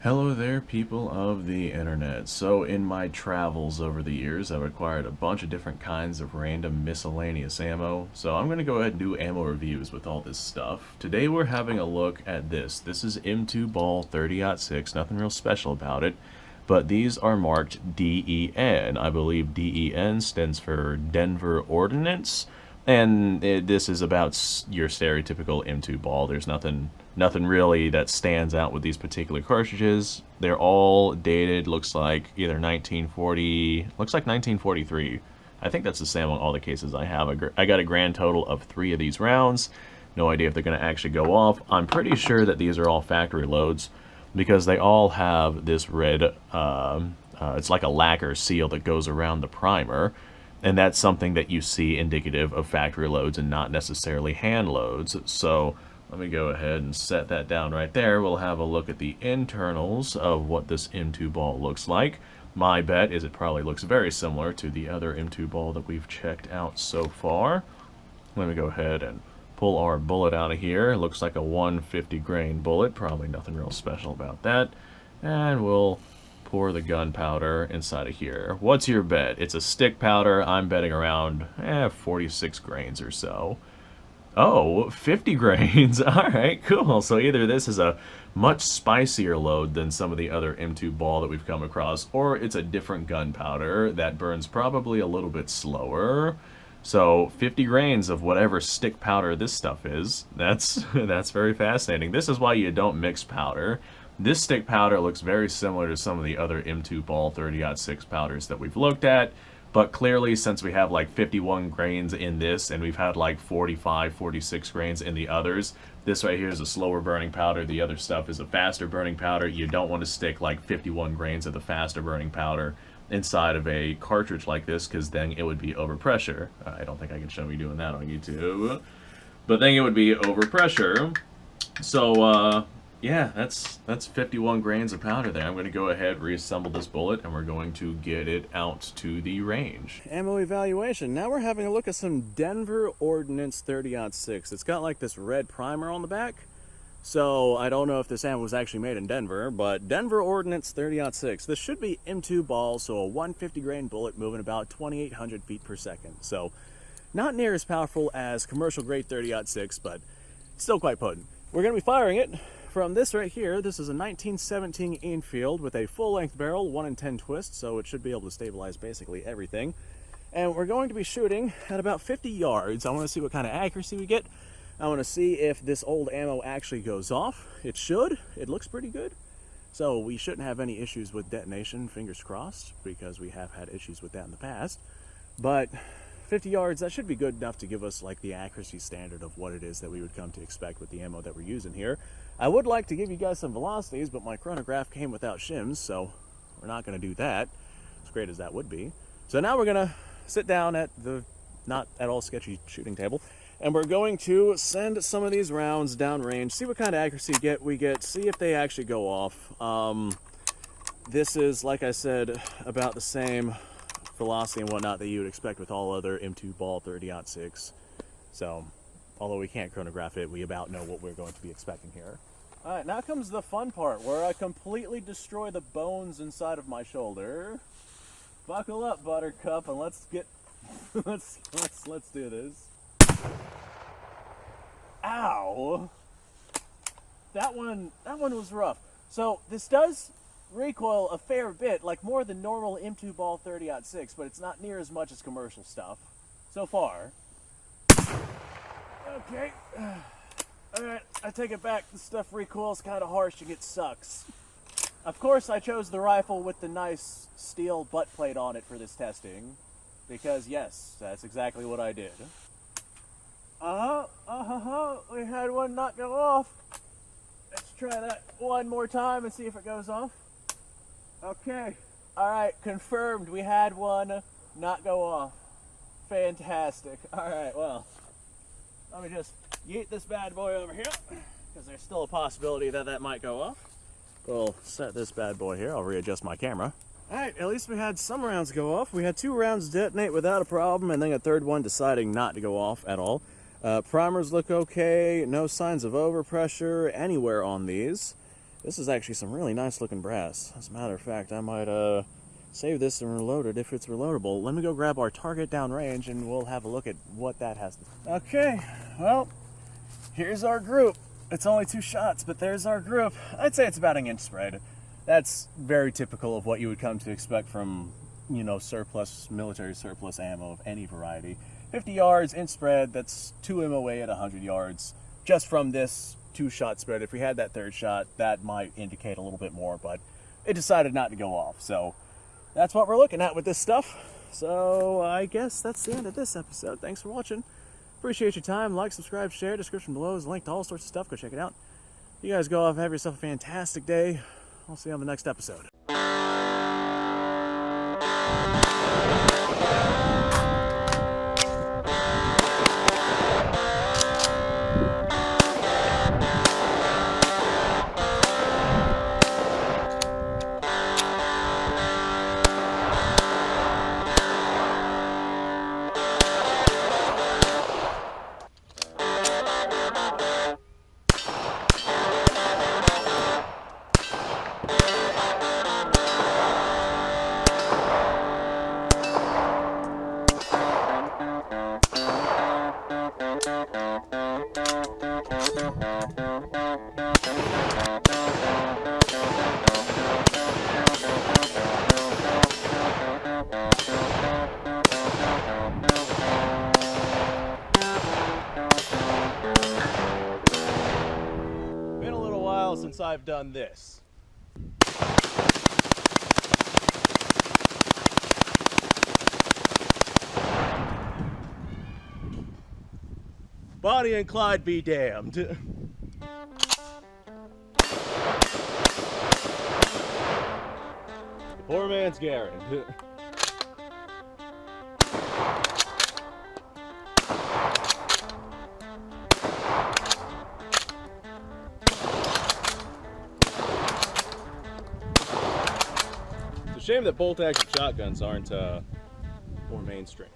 Hello there, people of the internet. So in my travels over the years, I've acquired a bunch of different kinds of random miscellaneous ammo. So I'm going to go ahead and do ammo reviews with all this stuff. Today we're having a look at this. This is M2 Ball 30-06, nothing real special about it. But these are marked DEN. I believe DEN stands for Denver Ordnance. And this is about your stereotypical M2 ball. There's nothing really that stands out with these particular cartridges. They're all dated, looks like either 1940, looks like 1943. I think that's the same on all the cases I have. I got a grand total of 3 of these rounds. No idea if they're going to actually go off. I'm pretty sure that these are all factory loads because they all have this red, it's like a lacquer seal that goes around the primer. And that's something that you see indicative of factory loads and not necessarily hand loads. So let me go ahead and set that down right there. We'll have a look at the internals of what this M2 ball looks like. My bet is it probably looks very similar to the other M2 ball that we've checked out so far. Let me go ahead and pull our bullet out of here. It looks like a 150 grain bullet. Probably nothing real special about that. And we'll pour the gunpowder inside of here. What's your bet? It's a stick powder. I'm betting around 46 grains or so. Oh, 50 grains. All right, cool. So either this is a much spicier load than some of the other M2 ball that we've come across, or it's a different gunpowder that burns probably a little bit slower. So 50 grains of whatever stick powder this stuff is. That's very fascinating. This is why you don't mix powder. This stick powder looks very similar to some of the other M2 Ball 30-06 powders that we've looked at, but clearly since we have like 51 grains in this and we've had like 45, 46 grains in the others, this right here is a slower burning powder, the other stuff is a faster burning powder. You don't want to stick like 51 grains of the faster burning powder inside of a cartridge like this because then it would be overpressure. I don't think I can show me doing that on YouTube, but then it would be overpressure. So, yeah, that's 51 grains of powder there. I'm going to go ahead, reassemble this bullet, and we're going to get it out to the range. Ammo evaluation. Now we're having a look at some Denver Ordnance 30-06. It's got like this red primer on the back. So I don't know if this ammo was actually made in Denver, but Denver Ordnance 30-06. This should be M2 ball, so a 150 grain bullet moving about 2,800 feet per second. So not near as powerful as commercial grade 30-06, but still quite potent. We're going to be firing it from this right here. This is a 1917 Enfield with a full-length barrel, 1 in 10 twist, so it should be able to stabilize basically everything. And we're going to be shooting at about 50 yards. I want to see what kind of accuracy we get. I want to see if this old ammo actually goes off. It should. It looks pretty good. So we shouldn't have any issues with detonation, fingers crossed, because we have had issues with that in the past. But 50 yards, that should be good enough to give us like the accuracy standard of what it is that we would come to expect with the ammo that we're using here. I would like to give you guys some velocities, but my chronograph came without shims, so we're not going to do that, as great as that would be. So now we're going to sit down at the not at all sketchy shooting table, and we're going to send some of these rounds downrange, see what kind of accuracy we get, see if they actually go off. This is, like I said, about the same velocity and whatnot that you would expect with all other M2 Ball 30-06. So, although we can't chronograph it, we about know what we're going to be expecting here. Alright, now comes the fun part, where I completely destroy the bones inside of my shoulder. Buckle up, Buttercup, and let's get... let's do this. Ow! That one was rough. So, this does recoil a fair bit, like more than normal M2 Ball 30-06, but it's not near as much as commercial stuff so far. Okay, alright, I take it back. The stuff recoils kind of harsh and it sucks. Of course, I chose the rifle with the nice steel butt plate on it for this testing, because yes, that's exactly what I did. We had one not go off. Let's try that one more time and see if it goes off. Okay. Alright, confirmed. We had one not go off. Fantastic. Alright, well, let me just yeet this bad boy over here, because there's still a possibility that that might go off. We'll set this bad boy here. I'll readjust my camera. Alright, at least we had some rounds go off. We had 2 rounds detonate without a problem, and then a third one deciding not to go off at all. Primers look okay. No signs of overpressure anywhere on these. This is actually some really nice looking brass. As a matter of fact, I might save this and reload it if it's reloadable. Let me go grab our target downrange and we'll have a look at what that has to. Okay, well, here's our group. It's only 2 shots, but there's our group. I'd say it's about an inch spread. That's very typical of what you would come to expect from, you know, military surplus ammo of any variety. 50 yards, inch spread, that's 2 MOA at 100 yards. Just from this 2-shot spread. If we had that 3rd shot, that might indicate a little bit more, but it decided not to go off. So that's what we're looking at with this stuff. So I guess that's the end of this episode. Thanks for watching. Appreciate your time. Like, subscribe, share. Description below is a link to all sorts of stuff. Go check it out. You guys go off, have yourself a fantastic day. I'll see you on the next episode. Since I've done this. Bonnie and Clyde be damned. Poor man's Garen. Shame that bolt-action shotguns aren't more mainstream.